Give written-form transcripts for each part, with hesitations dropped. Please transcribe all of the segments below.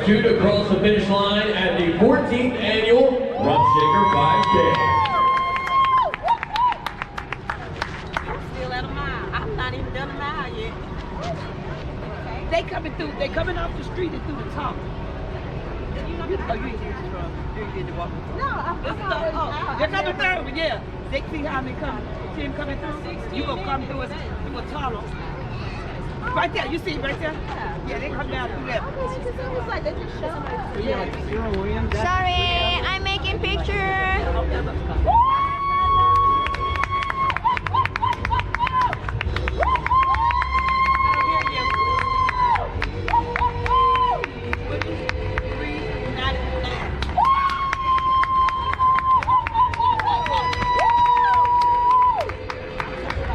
two to cross the finish line at the 14th annual Rumpshaker 5K. I'm still at a mile. I'm not even done a mile yet. They coming through. They coming off the street and through the top. Oh, you didn't walk. No, I'm they're coming through. Yeah, they see how they come. See them coming through. You gonna come through a tunnel. Right there. You see it right there? Yeah, they come down through there. It's like they just show me. Sorry, I'm making picture.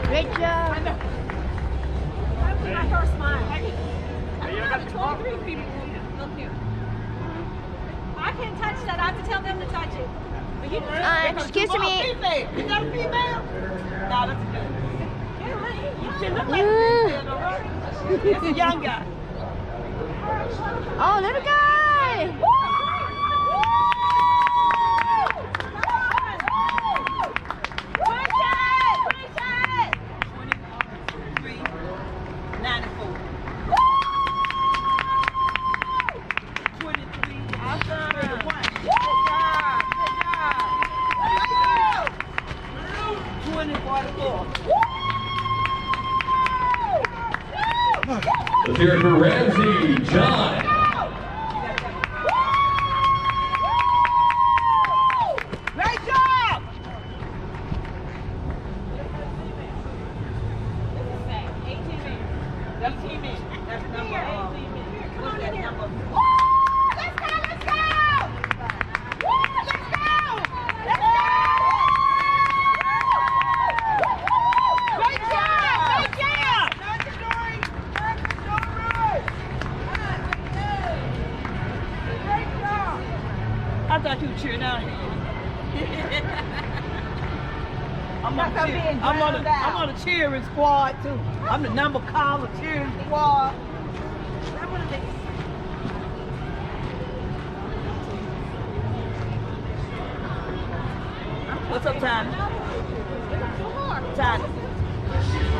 Great job. My first mile. I have 23 people. Look here. I can't touch that. I have to tell them to touch it. Excuse me. Is that a female? No, that's good. You look like a female, right? It's a young guy. Oh, little guy. Let's hear it for Ramsey John. Great job! 18 minutes. That's teammate. That's number. What's that number? Let's go! Let's go! Let's go! Let's go! Great job! Great job! I thought you were cheering out here. I'm on the cheering squad too. I'm the number caller cheering squad. What's up, Tanya? Tanya.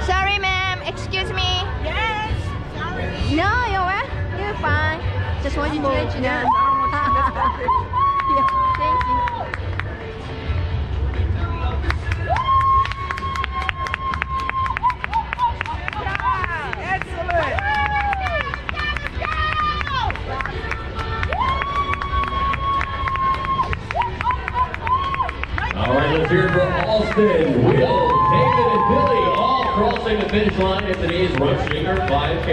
Sorry, ma'am. Excuse me. Yes. Sorry. No, you're fine. Just wanted to let you know. Yeah, thank you. Excellent. All right, let's hear it for Austin, Will, David, and Billy, all crossing the finish line at today's Rumpshaker 5K.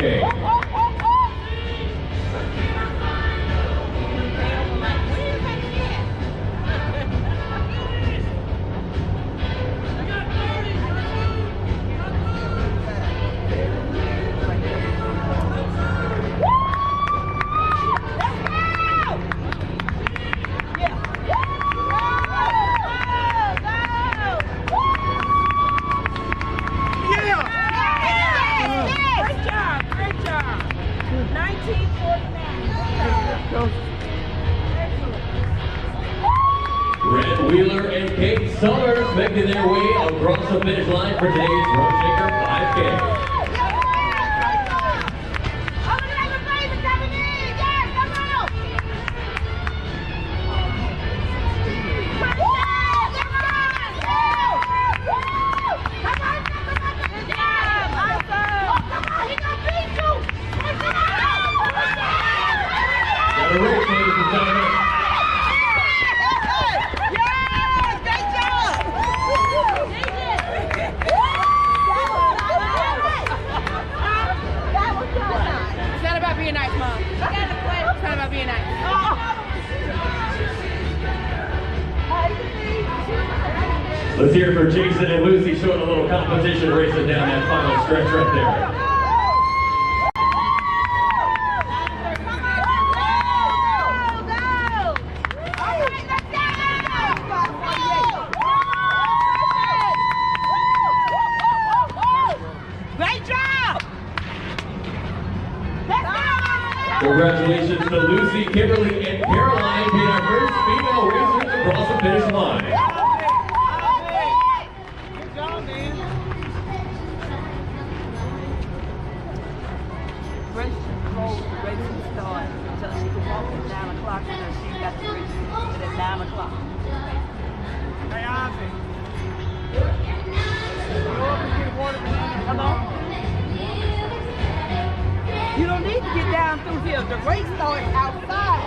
Red Wheeler and Kate Summers making their way across the finish line for today's Rumpshaker 5K. Got a race, ladies and gentlemen. Let's hear it for Jason and Lucy showing a little competition racing down that final stretch right there. Great job! Congratulations to Lucy Kimberly, and Caroline being our first female racers across the finish line. Good job, man. Grace rolled the racing start until she could walk at 9 o'clock, and then she got the race at 9 o'clock. Hey, Ozzy. Come on. You don't need to get down through here. The race starts outside.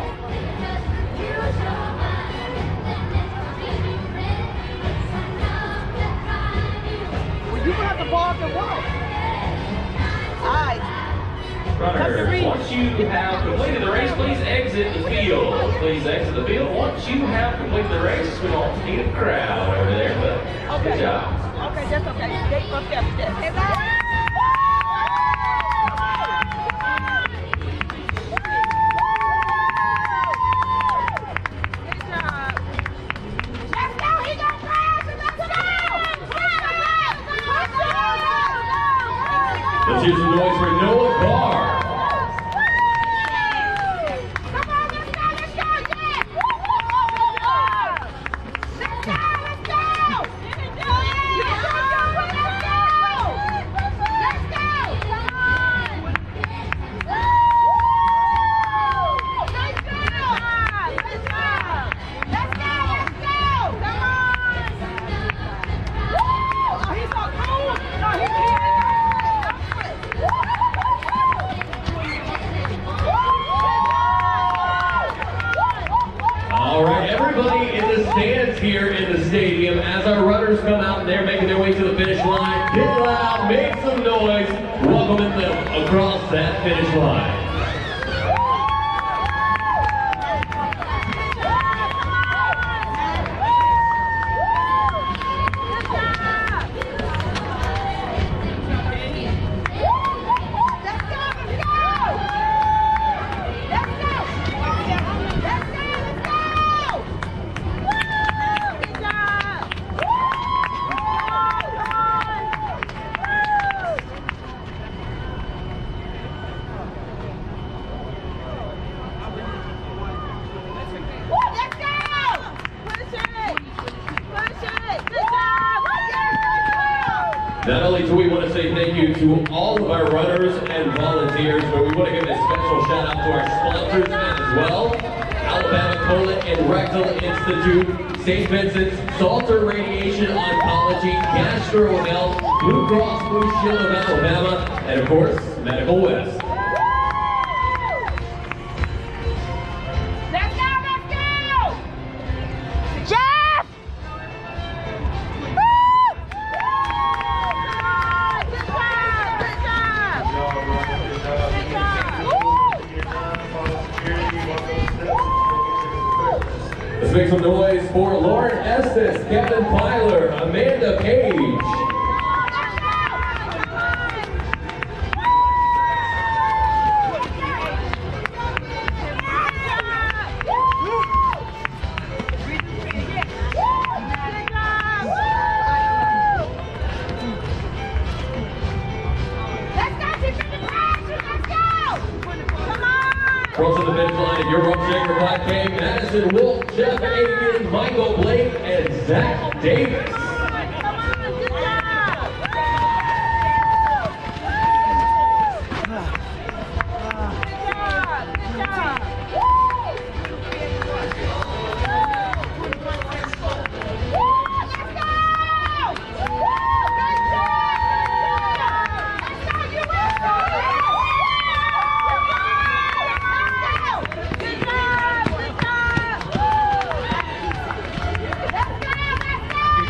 Well, you have to park and walk. All right. Runners, once you have completed the race, please exit the field. Please exit the field. Once you have completed the race, we don't need a crowd over there, but good job. Okay, that's okay. Gate up there. Let's use some noise for Noah Carr. All right, everybody in the stands here in the stadium, as our runners come out and they're making their way to the finish line, get loud, make some noise, welcoming them across that finish line. Not only do we want to say thank you to all of our runners and volunteers, but we want to give a special shout out to our sponsors as well. Alabama Colon and Rectal Institute, St. Vincent's, Salter Radiation Oncology, Gastro Health, Blue Cross Blue Shield of Alabama, and of course, Medical West. Let's make some noise for Lauren Estes, Kevin Pyler, Amanda Page. Crossing the finish line of your Rumpshaker 5K, Madison Wolf, Jeff Aiken, Michael Blake, and Zach Davis.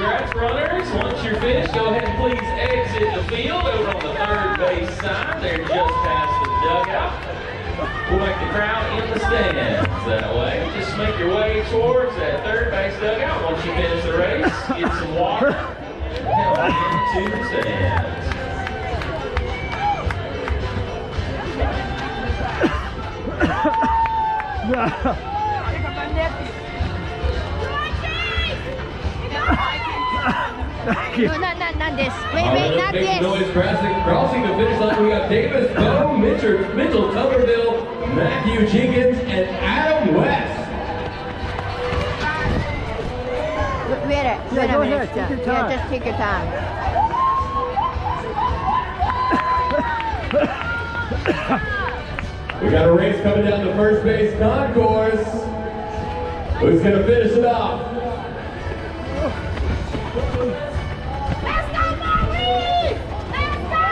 Congrats, runners. Once you're finished, go ahead and please exit the field over on the third base side. They're just past the dugout. We'll make the crowd in the stands that way. Just make your way towards that third base dugout. Once you finish the race, get some water, head on into the stands. No, not this. Wait, not this. Noise crossing the finish line. We got Davis, Bo, Mitchell, Tuberville, Matthew Jenkins, and Adam West. Wait a go minute. ahead, take your Yeah, time. just take your time. We got a race coming down the first base concourse. Who's going to finish it off? Let's go, Maurice! Let's go!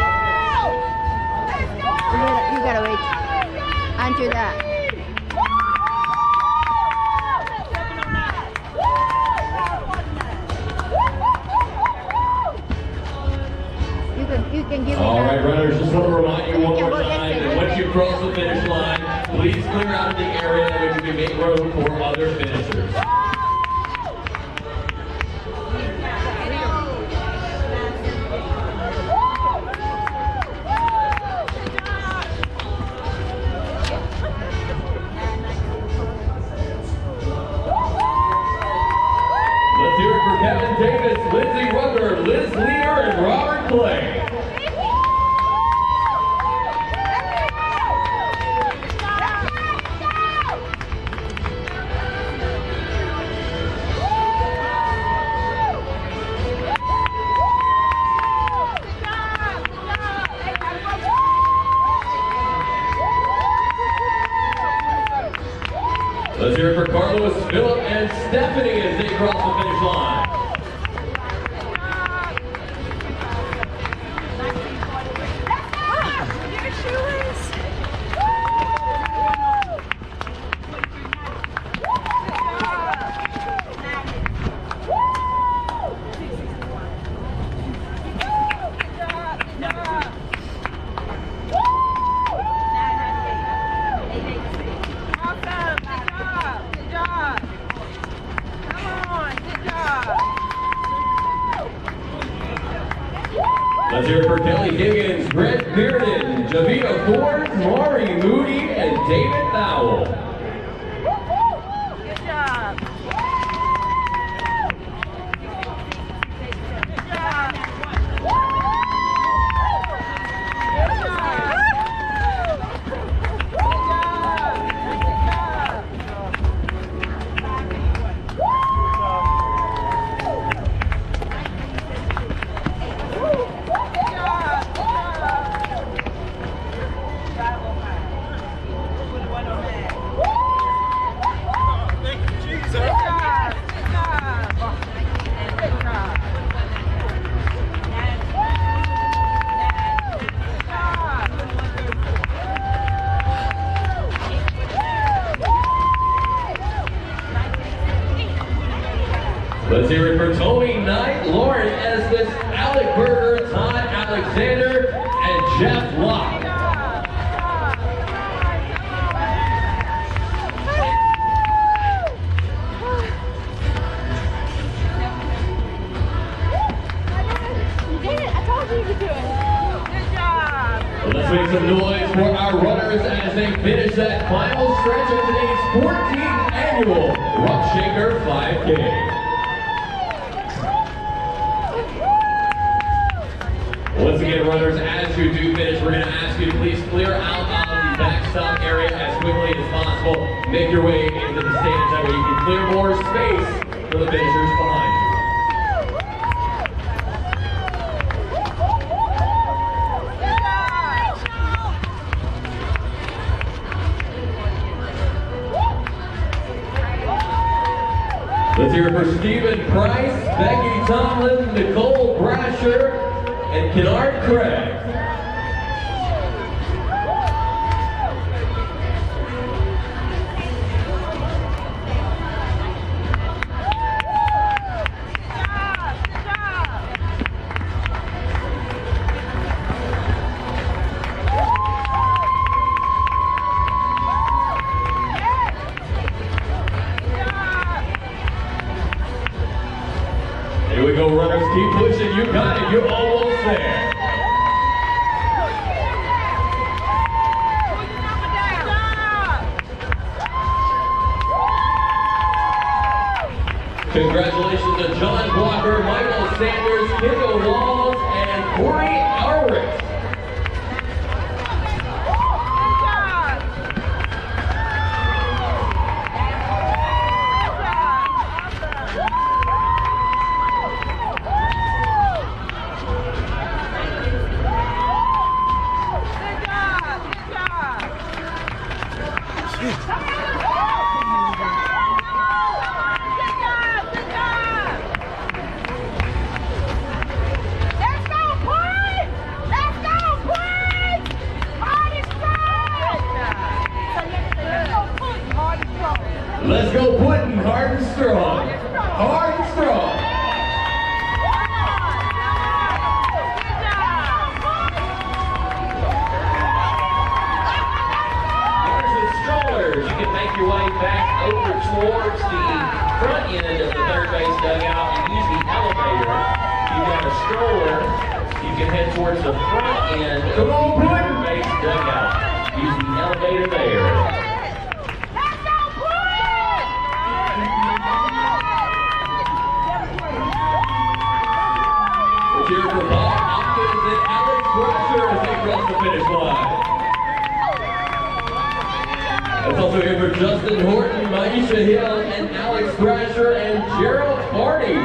Let's go! You gotta wait. Until that. You can give me All that. right, runners, just want to remind you one You can more go this time way, that this once way. you cross the finish line, please clear out of the area that way you can make room for other finishers. Let's hear it for Kevin Davis, Lindsay Rucker, Liz Leader, and Robert Clay. Let's hear it for Carlos, Philip, and Stephanie as they cross the finish line. Your shoelace. Let's hear it for Kelly Higgins, Brett Bearden, Javita Ford, Maury Moody, and David Powell. Good job. Good job. Let's hear it for Tony Knight, Lauren Estes, Alec Berger, Todd Alexander, and Jeff Locke. You did it. I told you you could do it. Good job. Well, let's make some noise for our runners as they finish that final stretch of today's 14th annual Rumpshaker 5K. Once again, runners, as you do finish, we're going to ask you to please clear out of the backstop area as quickly as possible. Make your way into the stands, that way you can clear more space for the finishers behind you. Let's hear it for Stephen Price, Becky Tomlin, Nicole Brasher, and Kennard Craig. Here we go, runners. Keep pushing. You got it. You're almost there. Congratulations to John Blocker, Michael Sanders, Kendall Walls, and Corey Ulrich. Let's go Puddin', hard and strong. Hard and strong. Runners with strollers, you can make your way back over towards the front end of the third base dugout and use the elevator. If you've got a stroller, you can head towards the front end of the third base dugout. Use the elevator there. Cheer for Bob Hopkins and Alex Thrasher as they cross the finish line. That's also here for Justin Horton, Maisha Hill, and Alex Thrasher and Gerald Hardy.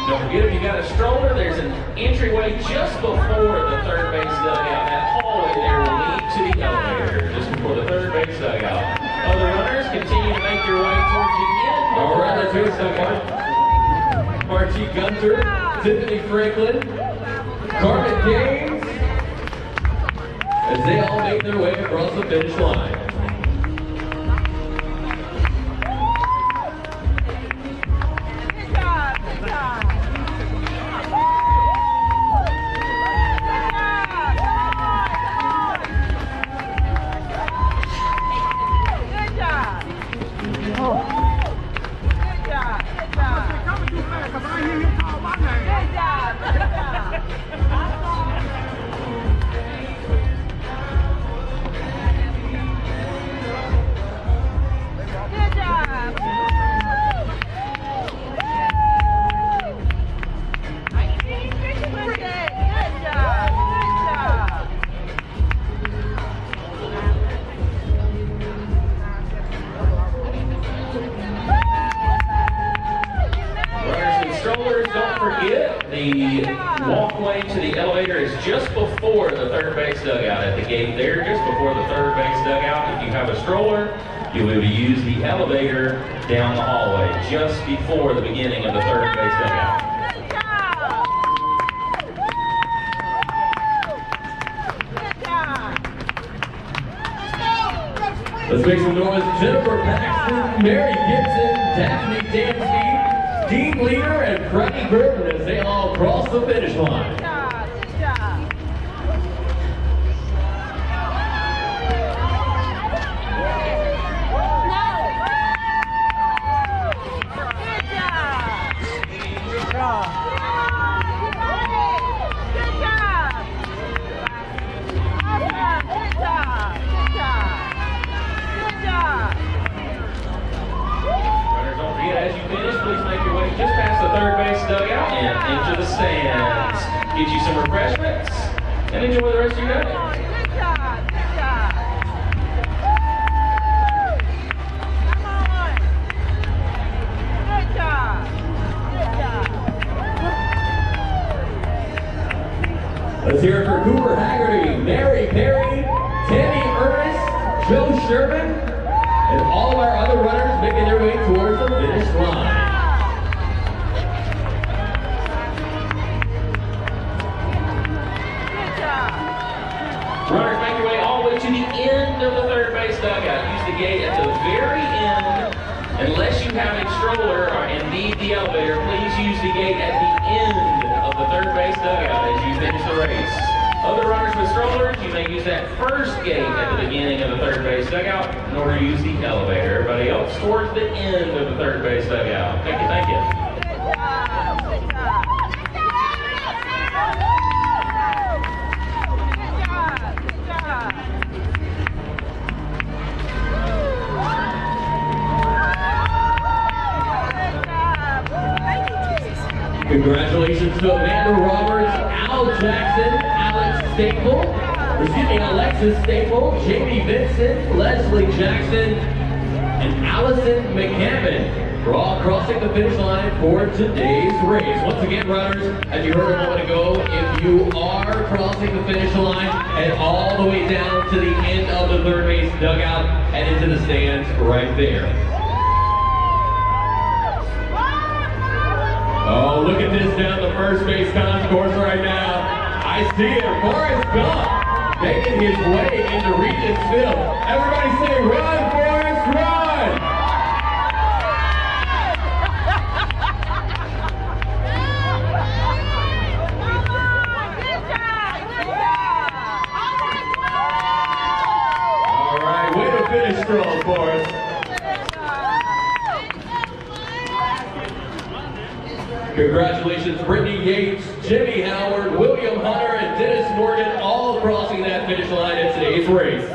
Don't forget, if you got a stroller, there's an entryway just before the third base dugout. That hallway there will lead to the elevator just before the third base dugout. Other runners, continue to make your way towards the end. All right, let's hear some Margie Gunter, Tiffany Franklin, Carmen James, as they all make their way across the finish line. Don't forget, the walkway to the elevator is just before the third base dugout. At the gate there, just before the third base dugout. If you have a stroller, you'll be able to use the elevator down the hallway just before the beginning of the third base dugout. Let's make some noise. Jennifer Paxton, Mary Gibson, Daphne Dansky, Dean Leader, and Freddie Griffin as they all cross the finish line. Just past the third base dugout and into the stands. Get you some refreshments and enjoy the rest of your day. Good job, good job. Come on. Good job, good job. Let's hear it for Cooper Haggerty, Mary Perry, Tammy Ernest, Joe Sherman, and all of our other runners making their way towards the finish line. Runners, make your way all the way to the end of the third base dugout. Use the gate at the very end. Unless you have a stroller and need the elevator, please use the gate at the end of the third base dugout as you finish the race. Other runners with strollers, you may use that first gate at the beginning of the third base dugout in order to use the elevator. Everybody else towards the end of the third base dugout. Thank you, thank you. Good job, good job. Good job. Congratulations to Amanda Roberts, Al Jackson, Alexis Staple, Jamie Vincent, Leslie Jackson, and Allison McCammon. We're all crossing the finish line for today's race. Once again, runners, as you heard a moment ago, if you are crossing the finish line, head all the way down to the end of the third base dugout and into the stands right there. Oh, look at this down the first base concourse right now. I see it, Forrest Gump making his way into Regent's Field. Everybody say, run, Forrest, run! All right, way to finish strong, Forrest. Congratulations, Brittany Yates, Jimmy Howard, William Hunter, and Dennis Morgan, all crossing that finish line in today's race.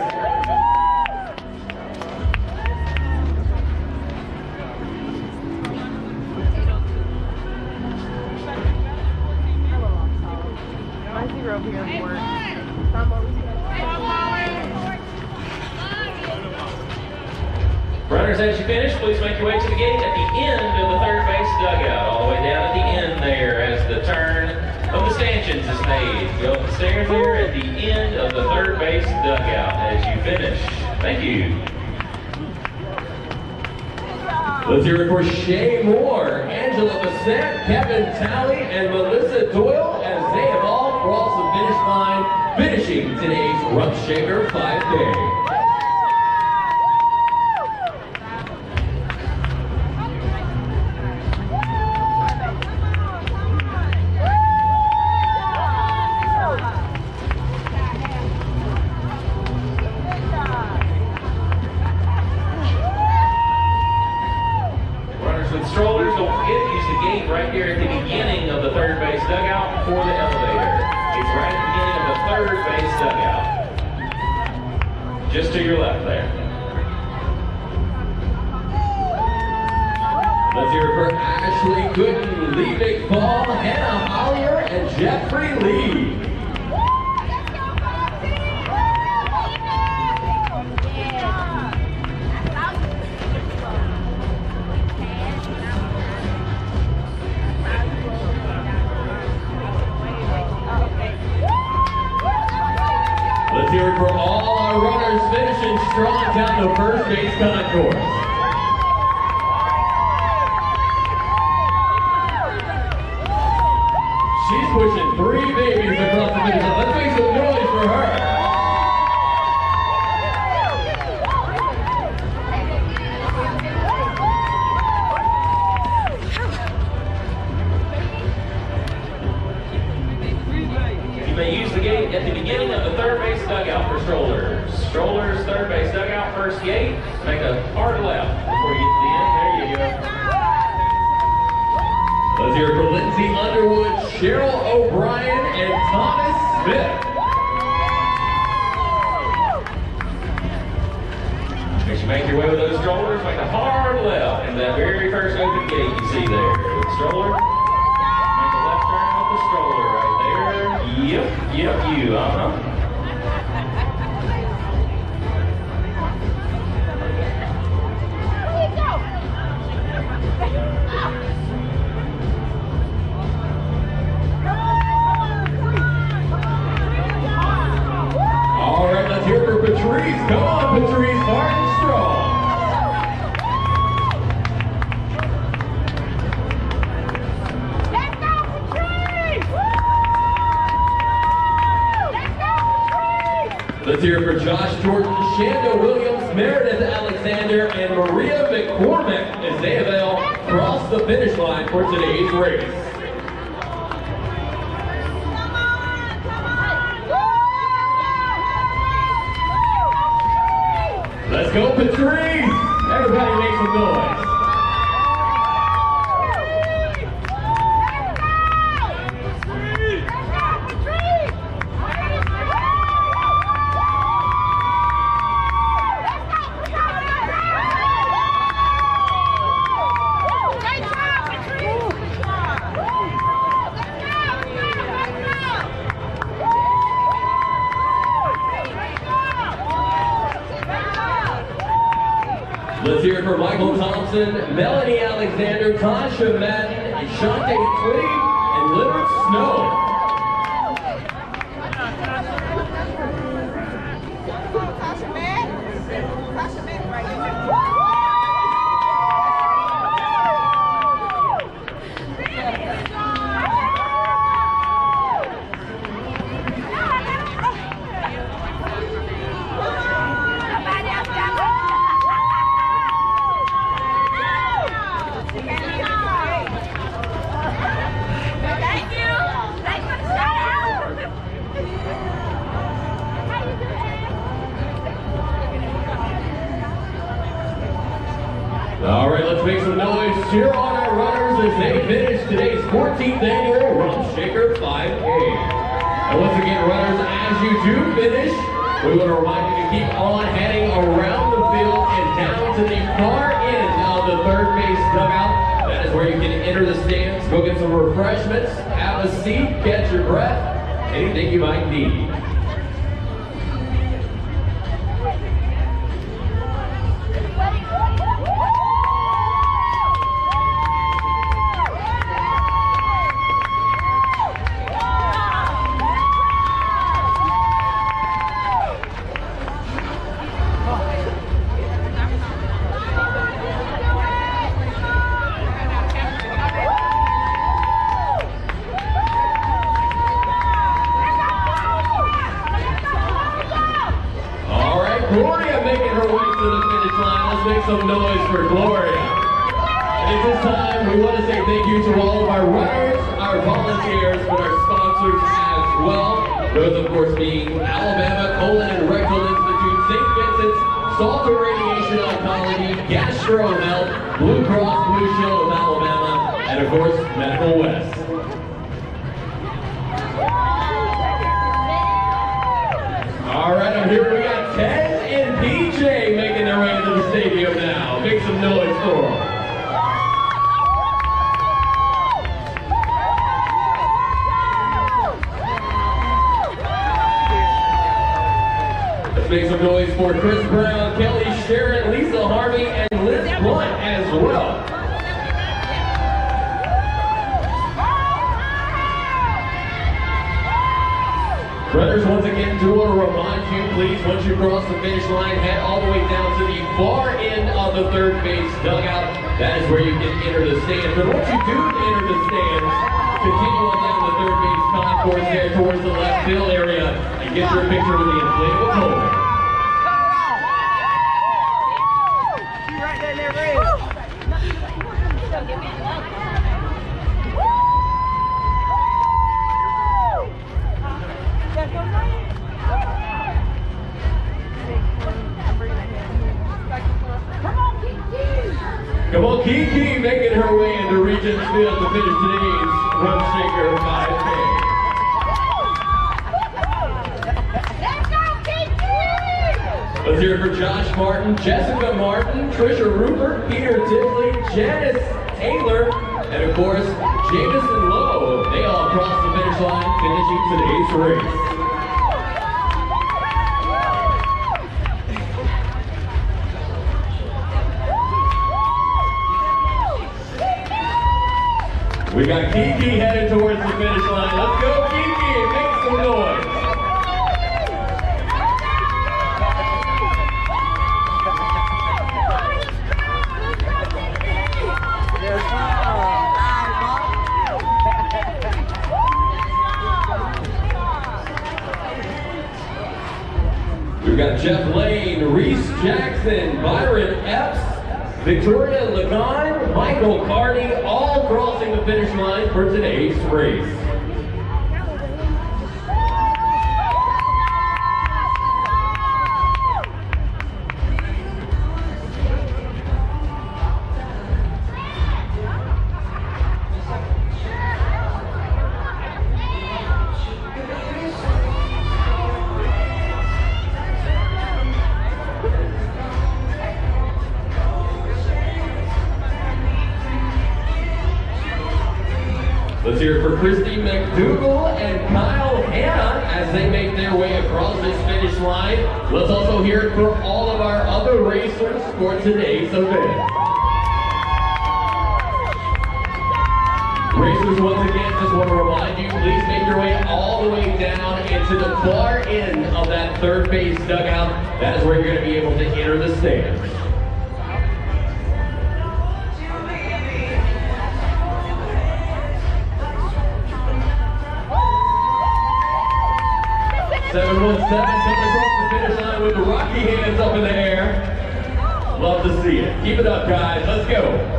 Runners, as you finish, please make your way to the gate at the end of the third base dugout, all the way down at the end there as the turn of the stanchions is made. Go up the stairs there at the end of the third base dugout as you finish. Thank you. Let's hear it for Shay Moore, Angela Bassett, Kevin Talley, and Melissa Doyle as they have all crossed the finish line, finishing today's Rumpshaker 5K. With strollers, don't forget to use the gate right here at the beginning of the third base dugout for the elevator. It's right at the beginning of the third base dugout. Just to your left there. Let's hear it for Ashley Gooden, Lee McFall, Hannah Hollier, and Jeffrey Lee. Let's hear it for all our runners finishing strong down the first base concourse. She's pushing 3 babies across the finish line. Let's make some noise for her. You may use the gate at the beginning of the third base dugout for strollers. Strollers, third base dugout, first gate. Make a hard left before you get to the end. There you go. Let's hear it for Lindsay Underwood, Cheryl O'Brien, and Thomas Smith. As you make your way with those strollers, make a hard left in that very first open gate you see there. With the stroller, make a left turn with the stroller right there. Yep, you, All right, let's hear it for Patrice. Come on, Patrice Martin Strong. Let's go, Patrice! Let's go, Patrice! Let's hear it for Josh Jordan, Shanda Williams, Meredith Alexander, and Maria McCormick as they have all crossed the finish line for today's race. Let's go, Patrice! Everybody make some noise. Let's hear it for Michael Thompson, Melanie Alexander, Tasha Madden, Shante Twitty, and Leonard Snow. All right, let's make some noise. Cheer on our runners as they finish today's 14th annual Rumpshaker 5K. And once again, runners, as you do finish, we want to remind you to keep on heading around the field and down to the far end of the third base dugout. That is where you can enter the stands, go get some refreshments, have a seat, catch your breath, anything you might need. Gloria making her way to the finish line. Let's make some noise for Gloria. And at this time, we want to say thank you to all of our runners, our volunteers, but our sponsors as well. Those, of course, being Alabama Colon and Rectal Institute, St. Vincent's, Salter Radiation Oncology, Gastro Health, Blue Cross Blue Shield of Alabama, and of course, Medical West. All right, I'm here. We got Ted and PJ making their way into the stadium now. Make some noise for them. Let's make some noise for Chris Brown, Kelly Sharon, Lisa Harvey, and Liz Blunt as well. Runners, once again, do want to remind you, please, once you cross the finish line, head all the way down to the far end of the third base dugout. That is where you can enter the stands. But once you do enter the stands, continue on down the third base concourse there towards the left field area and get your picture with the inflatable pole. Right there in that red. Come on, Kiki making her way into Regents Field to finish today's Rumpshaker 5K. Let's hear it for Josh Martin, Jessica Martin, Trisha Rupert, Peter Tiffley, Janice Taylor, and of course, Jameson Lowe. They all crossed the finish line, finishing today's race. We got Kiki headed towards the finish line. Let's go, Kiki! Make some noise! We've got Jeff Lane, Reese Jackson, Byron Epps, Victoria Lagon, Michael Carney, all crossing the finish line for today's race. Let's hear it for Christy McDougal and Kyle Hanna as they make their way across this finish line. Let's also hear it for all of of our other racers for today's event. Racers, once again, just want to remind you, please make your way all the way down into the far end of that third base dugout. That is where you're going to be able to enter the stands. Coming across the finish line with the rocky hands up in the air. Love to see it. Keep it up, guys. Let's go.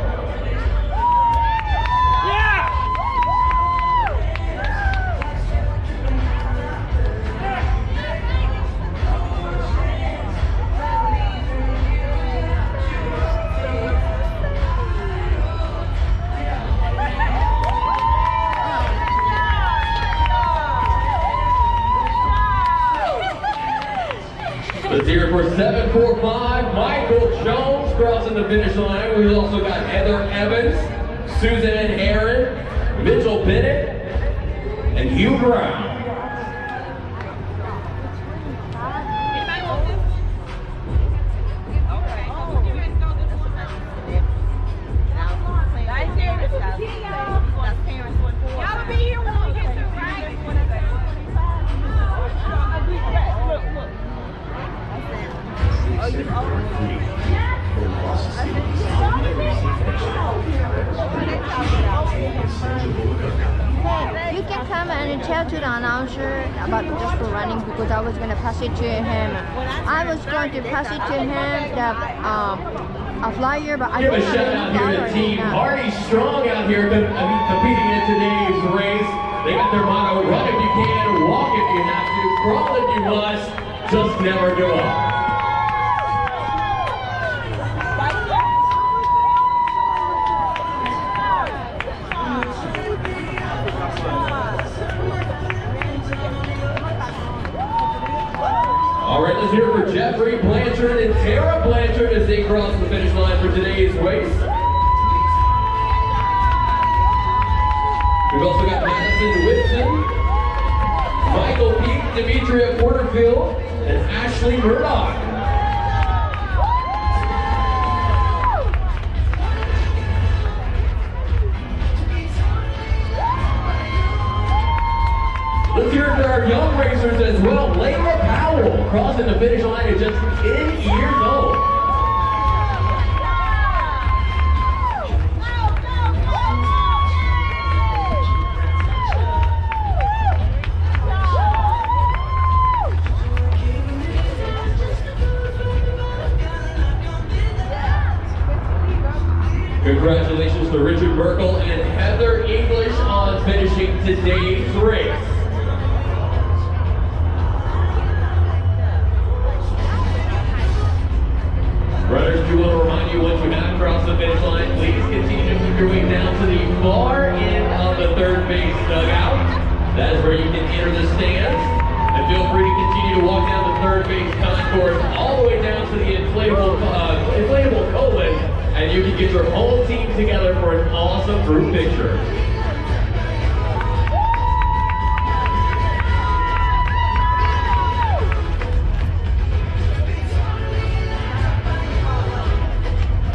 Let's hear it for 745, Michael Jones crossing the finish line. We've also got Heather Evans, Suzanne Herron, Mitchell Bennett, and Hugh Brown. You can come and tell to the announcer about just for running because I was going to pass it to him. I was going to pass it to him a flyer, but I give don't a shout out have here to any Team flyer. Hardy Strong out here competing in today's race. They got their motto: run if you can, walk if you have to, crawl if you must, just never give up. All right, let's hear it for Jeffrey Blanchard and Tara Blanchard as they cross the finish line for today's race. We've also got Madison Whitson, Michael Peake, Demetria Porterfield, and Ashley Murdoch. Let's hear it for our young racers as well. Layla Powell crossing the finish line at just 10 years old. Congratulations to Richard Merkel and Heather English on finishing today's race. Runners, do want to remind you, once you have crossed the finish line, please continue to make your way down to the far end of the third base dugout. That is where you can enter the stands. And feel free to continue to walk down the third base concourse all the way down to the inflatable colon, and you can get your whole team together for an awesome group picture.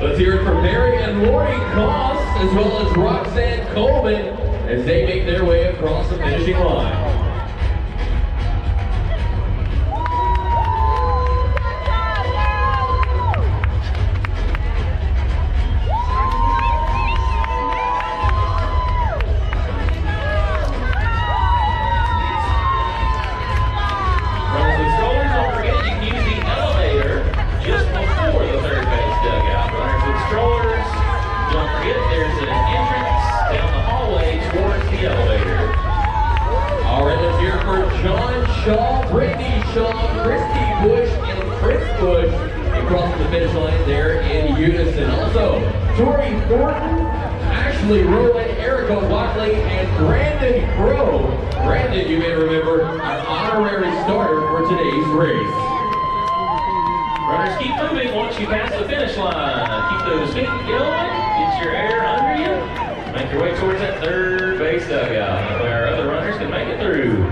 Let's hear it for Mary and Lori Koss, as well as Roxanne Coleman, as they make their way across the finishing line. Shaw, Brittany Shaw, Christy Bush, and Chris Bush across the finish line there in unison. Also, Tori Thornton, Ashley Rowan, Erica Watley, and Brandon Crow. Brandon, you may remember, our honorary starter for today's race. Runners, keep moving once you pass the finish line. Keep those feet going, get your air under you. Make your way towards that third base dugout where our other runners can make it through.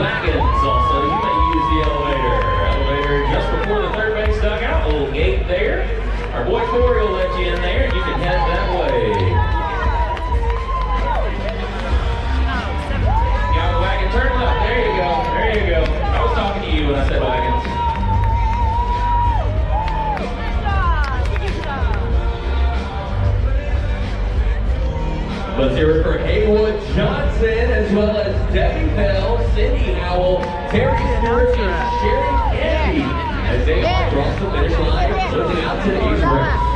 wagons also, you may use the elevator. Elevator just before the third base dugout, a little gate there. Our boy Corey will let you in there, and you can head that way. Got the wagon, turn left, there you go, there you go. I was talking to you when I said wagons. Let's hear it for Haywood Johnson, as well as Debbie Bell, Cindy Howell, Terry Stewart, and Sherry Candy, as they all cross the finish line, closing out today's race.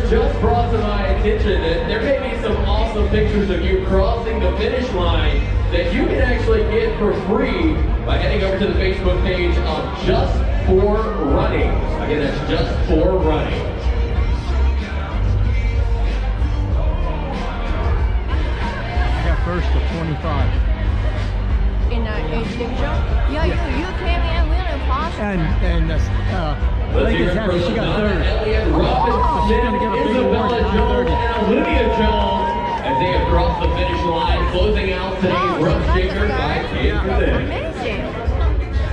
Just brought to my attention that there may be some awesome pictures of you crossing the finish line that you can actually get for free by heading over to the Facebook page of Just for Running. Again, that's Just for Running. I got first at 25. In a age division? Yeah, you came in really fast. And Lincoln's happy she got third. Elliott Robinson, Isabella Jones, and Olivia Jones as they have crossed the finish line, closing out today's Rumpshaker 5K for them. Amazing.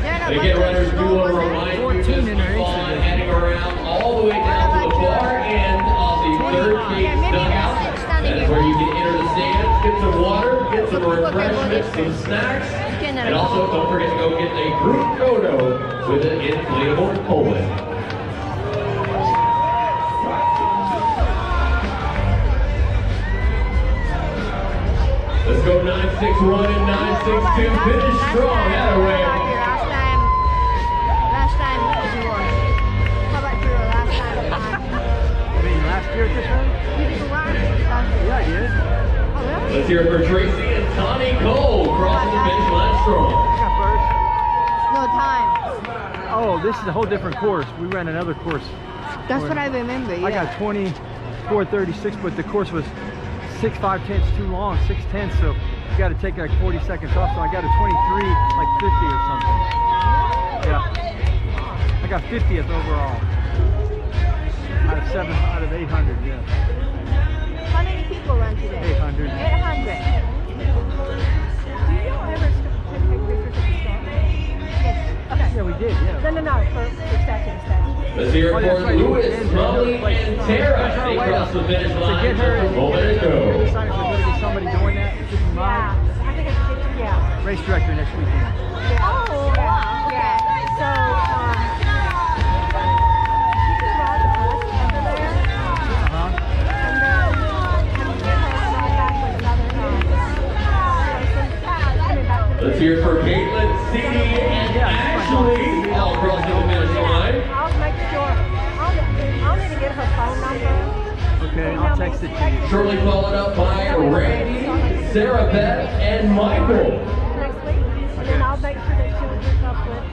And again, runners, do want to remind you just keep on heading around all the way down to the far end of the third base dugout. That's where you can enter the stands, get some water, get some refreshments, some snacks, and also don't forget to go get a group photo with an inflatable Poland. Let's go 961 and 962. Finish strong. That way. Last time you won. How about your last time? I mean, last year at this one? You didn't run? Yeah, I did. Oh, really? Let's hear it for Tracy and Tawny Cole crossing the finish line strong. I got first. No time. Oh, this is a whole different course. We ran another course. That's what I remember, yeah. I got 24:36, but the course was 6 5/10 too long, 6:10, so you got to take like 40 seconds off. So I got a 23 like 50 or something. Yeah, I got 50th overall out of 800. Yeah. How many people run today? 800. 800. Do you all ever take pictures of the start? Yes. Okay. Yeah, we did. Yeah. No, for the statue. Let's hear it Oh, for that's right. Lewis, Molly, and Tara. They cross the finish line To get her just a moment ago. decided there's going to be somebody doing that. Keep in mind. I think it's yeah. Race director next weekend. Oh, wow. Yeah. So, you can ride the bus over there, Uh-huh. and then get her coming back with another coming back to the Let's hear it for Caitlin, Ceedee, and Ashley. All crossing the finish line. I'll make sure. I'll need to get her phone number. Okay, I'll text it to you. Shortly followed up by Randy, Sarah Beth, and Michael. Next week, and then I'll make sure that she will hook up with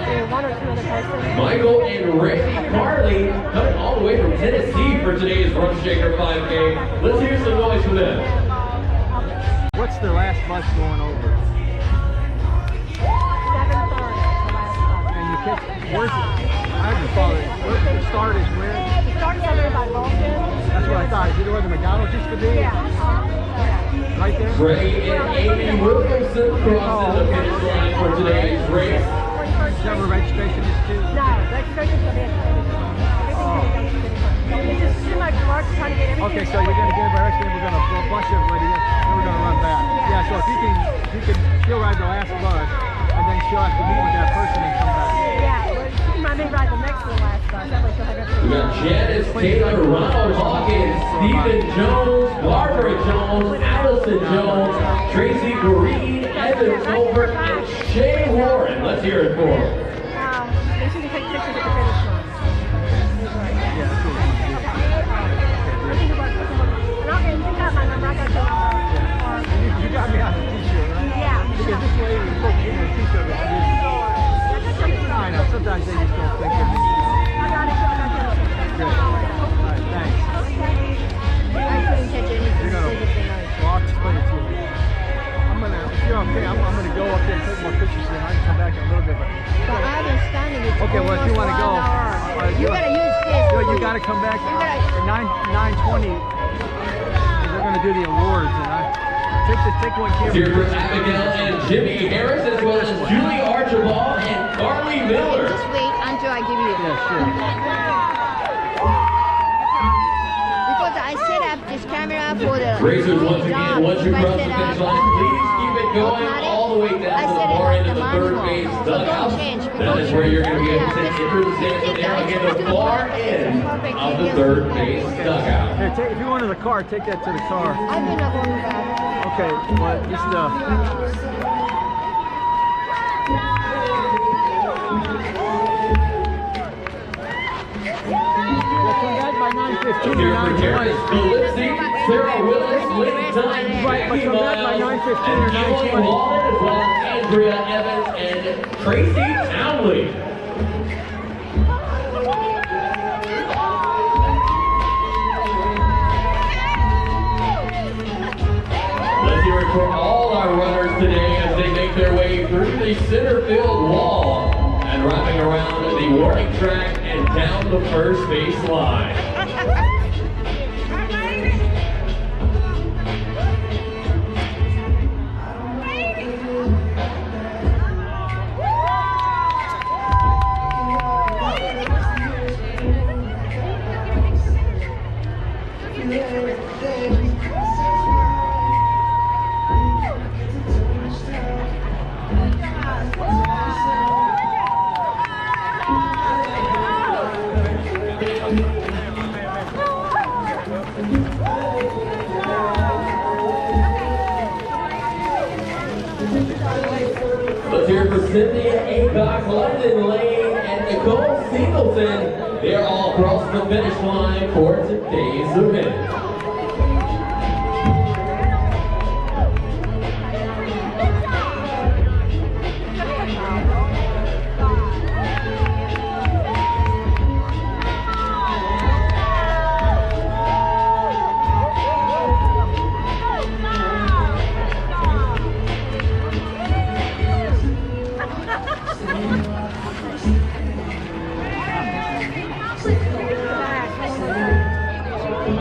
either one or two other persons. Michael and Randy Carley coming all the way from Tennessee for today's Rumpshaker 5K. Let's hear some noise for them. What's the last bus going over? 7:30. And you catch, where's it? I haven't followed it. Where, the start is where? The start is over there by Vulcan. That's what I thought. Is it where the McDonald's used to be? Yeah. Right there? Ray and Amy Williamson crossing the finish line for today's race. Is that where registration is too? No, registration's going to be at the finish line. It's just too much work trying to get everything. Okay, so you're going to get everybody registered, we're going to bunch everybody in, and we're going to run back. Yeah, so if you can, she'll ride the last bus, and then she'll have to meet with that person and come back. Yeah, well, she might be riding the next to the last bus. That way she'll have everything. We got Janice Taylor, Ronald Hawkins, Stephen Jones, Barbara Jones, Allison Jones, Tracy Green, Evan Colbert, and Shay Warren. Let's hear it for them. They should take pictures at the finish line. Yeah, that's what we're going to do. gotta come back at 9:20. They're gonna do the awards, and take one camera. Here for Abigail and Jimmy Harris, as well as Julie Archibald and Carly Miller. Just wait until I give you. Yeah, sure. Because I set up this camera for the Racers, once again, once you cross the finish line, please keep it going all the way down to the far end of the third base dugout. That is where you're going to be able to enter the stand from there and get the far end of the third base dugout. Here, if you want to the car, take that to the car. I've been up on that. Okay, but just come back by 9:15 or 9:20. Sarah Willis, Lynn Dunn, Jackie Miles, and Keelan Walden, as well as Andrea Evans and Tracy Townley. Let's hear it for all our runners today as they make their way through the center field wall and wrapping around the warning track and down the first base line. Let's hear it for Cynthia Acock, London Lane, and Nicole Singleton. They're all across the finish line for today's event.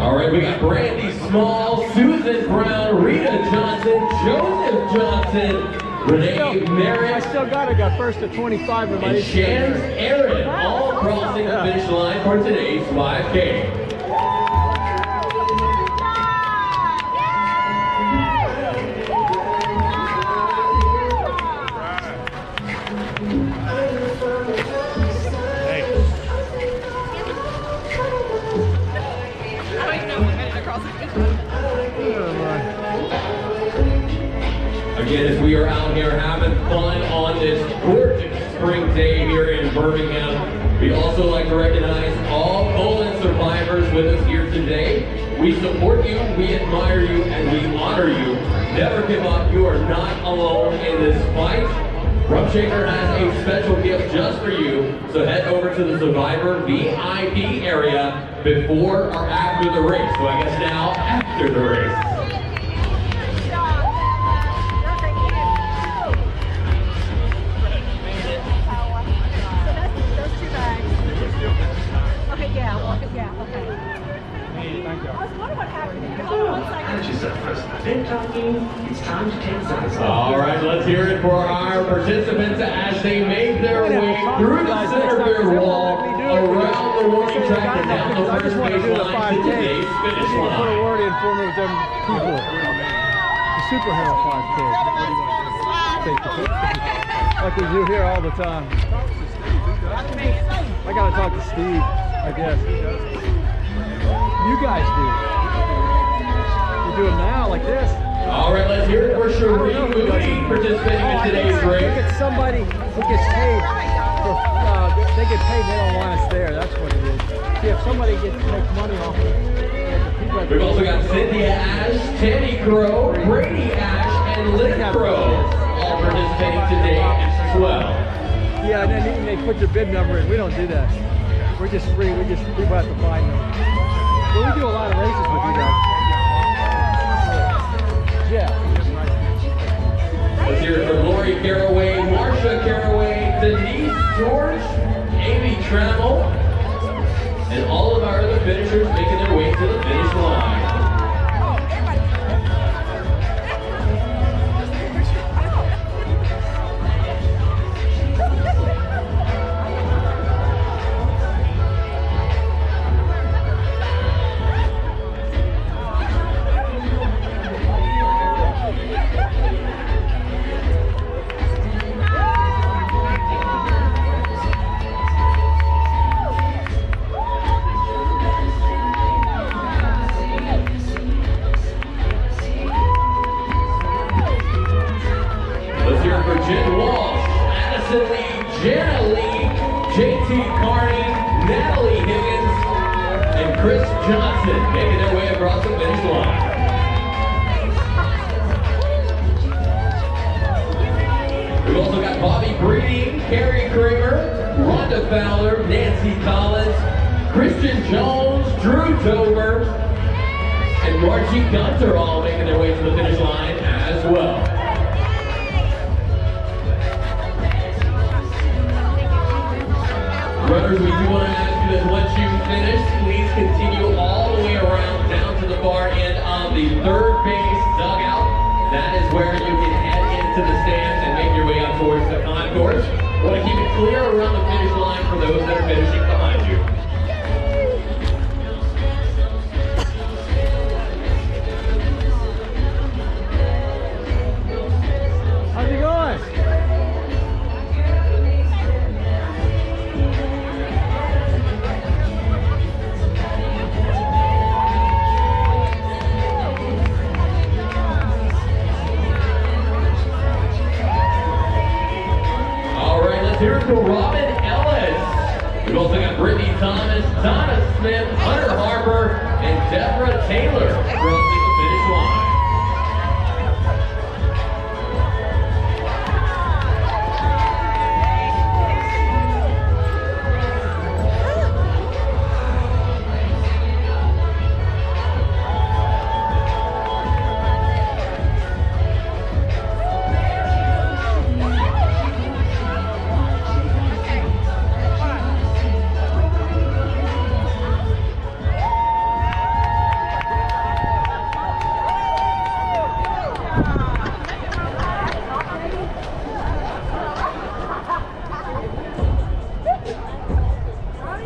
All right, we got Brandy Small, Susan Brown, Rita Johnson, Joseph Johnson, Renee Merritt, I still got first to 25 in my and Chance Aaron, all crossing the finish line for today's 5K. Again, as we are out here having fun on this gorgeous spring day here in Birmingham, we'd also like to recognize all colon survivors with us here today. We support you, we admire you, and we honor you. Never give up. You are not alone in this fight. Rumpshaker has a special gift just for you, so head over to the Survivor VIP area before or after the race. So I guess now after the race. All right, let's hear it for our participants as they make their way through the center field wall, around the warning track, and down the first base line to today's finish Put a line. word in for me with them people. The superhero 5K. Like we do here all the time. I gotta talk to Steve, I guess. You guys do. You do them now like this. All right, let's hear it for Cherie Moody participating in today's Look race. at somebody who gets paid for, they get paid, they don't want us there. That's what it is. See, if somebody makes money off of it. We've also got Cynthia Ash, Tammy Crow, Brady Ash, and Lynn Crow all participating today as well. Yeah, and then they put their bid number in. We don't do that. We're just free. People have to find them. But we do a lot of races with you guys. Yeah. Let's hear it for Lori Caraway, Marsha Caraway, Denise George, Amy Trammell, and all of our other making their way across the finish line. We've also got Bobby Breeding, Carrie Kramer, Rhonda Fowler, Nancy Collins, Christian Jones, Drew Tober, and Margie Gunter all making their way to the finish line as well. Runners, we do want to ask you that once you finish, please continue all the way around down to the far end on the third base dugout. That is where you can head into the stands and make your way up towards the concourse. We want to keep it clear around the finish line for those that are finishing behind you. How's it going? Here's for Robin Ellis. We've also got Brittany Thomas, Donna Smith, Hunter Harper, and Deborah Taylor crossing the finish line.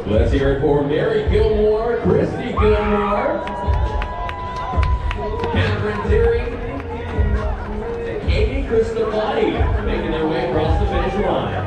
Let's hear it for Mary Gilmore, Christy Gilmore, Catherine Terry, and Amy Cristofani making their way across the finish line.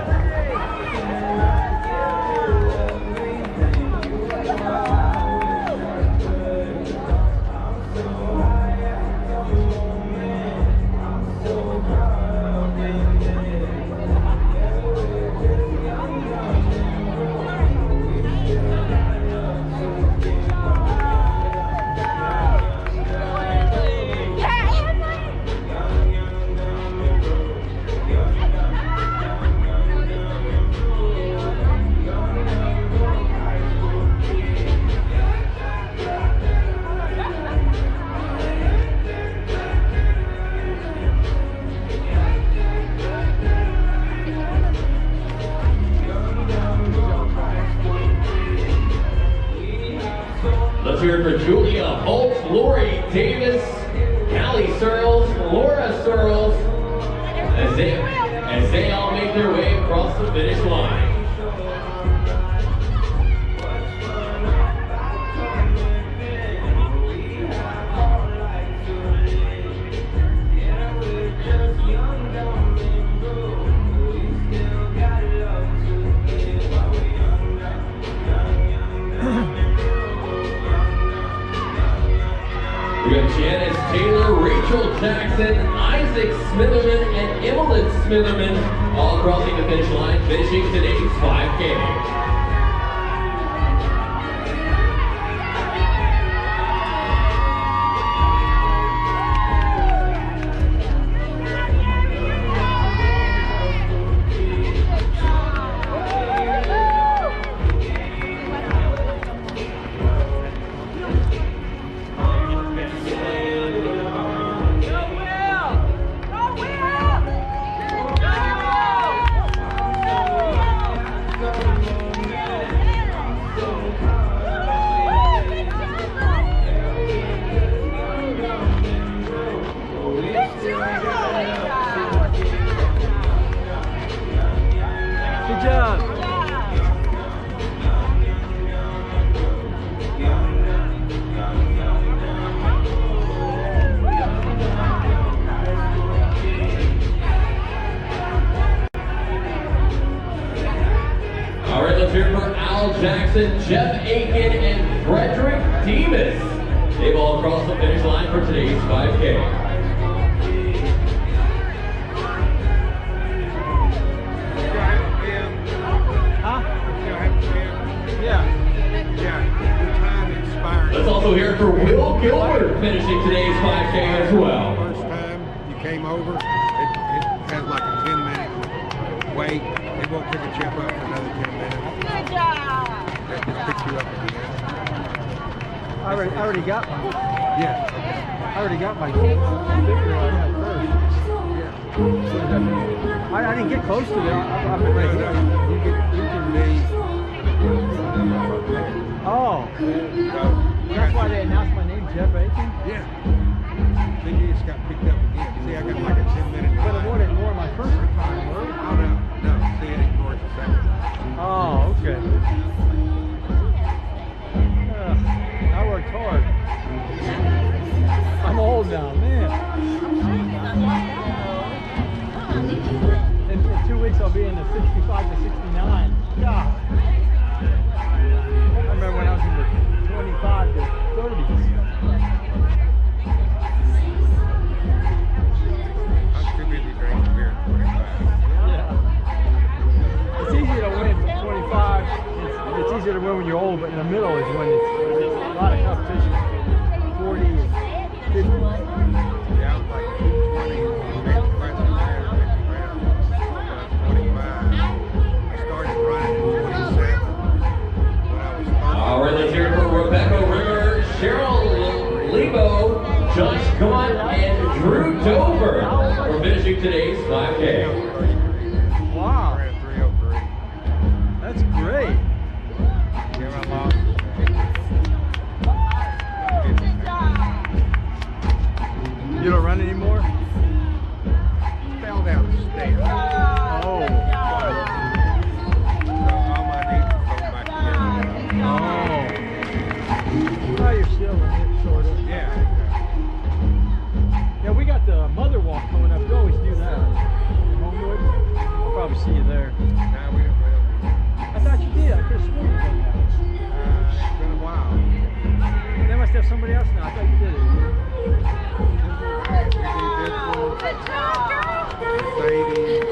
Let's hear it for Julia Holtz, Lori Davis, Callie Searles, Laura Searles, as they all make their way across the finish line. We have Janice Taylor, Rachel Jackson, Isaac Smitherman, and Evelyn Smitherman all crossing the finish line, finishing today's 5K. Good job. All right, let's hear it for Al Jackson, Jeff Aiken, and Frederick Demas. They've all crossed the finish line for today's 5K. Let's all also here for Will Gilbert finishing today's 5K as well. First time you came over, it has like a 10-minute wait. It won't pick a chip up for another 10 minutes. Good job. That just picks you up again. I already got mine. Yeah. I already got my sticker I had first. Yeah. I didn't get close to it. I'm right here. You can be. Oh, that's why they announced my name, Jeff Aiken. Yeah. Then you just got picked up again. See, I got like a 10-minute. But it wasn't more my first time, right? Oh no. See, it ignores the second time. Oh, okay. I worked hard. I'm old now, man. In 2 weeks, I'll be in the 65 to 69. God. I remember when I was in the 25 to 30s. I'm too busy drinking beer at 25. Yeah. It's easier to win at 25. It's easier to win when you're old, but in the middle is when it's a lot of competition. 40 and 50. Yeah, I was like 220 and bench press and ran when I was 25. I started running at 27 when I was 30. All right, let's hear it for Rebecca Ringer, Cheryl Lebo, Josh Gaunt, and Drew Dover for finishing today's 5K. Wow. Ran 303. That's great. Yeah, I lost. You don't run anymore? Fell down the stairs. Oh. So all my knees are going back together. Oh. Oh, you're still in it, sort of. Yeah. Yeah, we got the mother walk coming up. We always do that. In Homewood. I'll probably see you there. Now we don't. I thought you did. I could have sworn you did that. It's been a while. They must have somebody else now. I thought you did it. Good job, girl. Mercedes,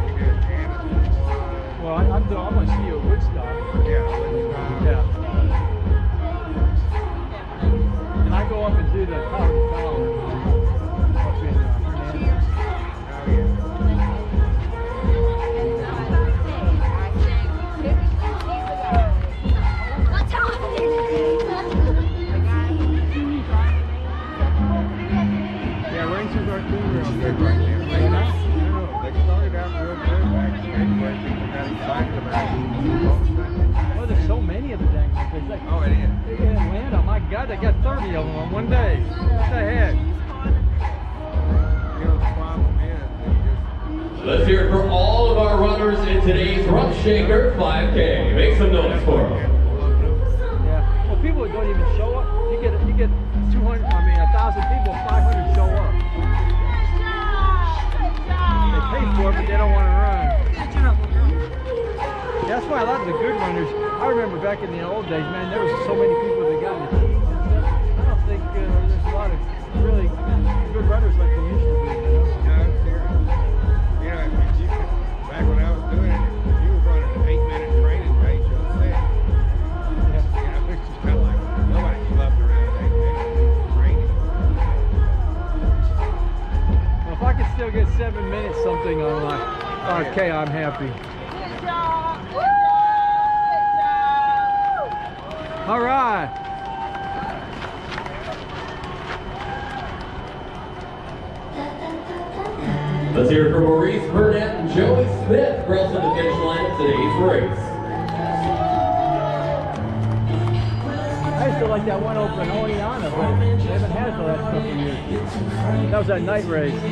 we did Anna's one. Well, I'm going to see you at Woodstock. Yeah, Woodstock. Yeah. And I go up and do the Power to Power up in Hernandez. Oh, yeah. Yeah, Rangers aren't doing real Good good right right there. now. Right now? They started out real good backstage where people got excited about it. Well, there's so many of the dang things. Like, Oh, it is. in Atlanta, my God, they got 30 of them on one day. What the heck? You know, the problem is they Let's hear it for all of our runners in today's Rumpshaker 5K. Make some noise for them. Yeah. Well, people that don't even show up, you get 200, 1,000 people, 500 show up. They pay for it, but they don't want to run. That's why a lot of the good runners, I remember back in the old days, man, there was so many people that got in the teams and stuff. I don't think there's a lot of really good runners like there used to be, you know? No, serious. You know, if you could, back when I was doing it, if you were running an 8-minute training pace, you were set. You know, it's just kind of like, nobody slept around 8 minutes training. Well, if I could still get 7 minutes something on my 5K, I'm happy. Good job. Good job. All right. Let's hear it for Maurice Burnett and Joey Smith crossing the finish line of today's race. I used to like that one over in Oleana, but they haven't had it the last couple of years. That was that night race. Not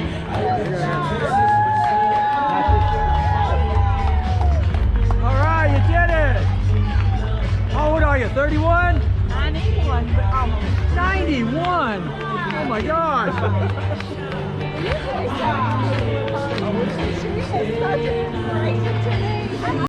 this year? All right, you did it. How old are you, 31? 91, but almost. 91. Oh my gosh. She is such a crazy today.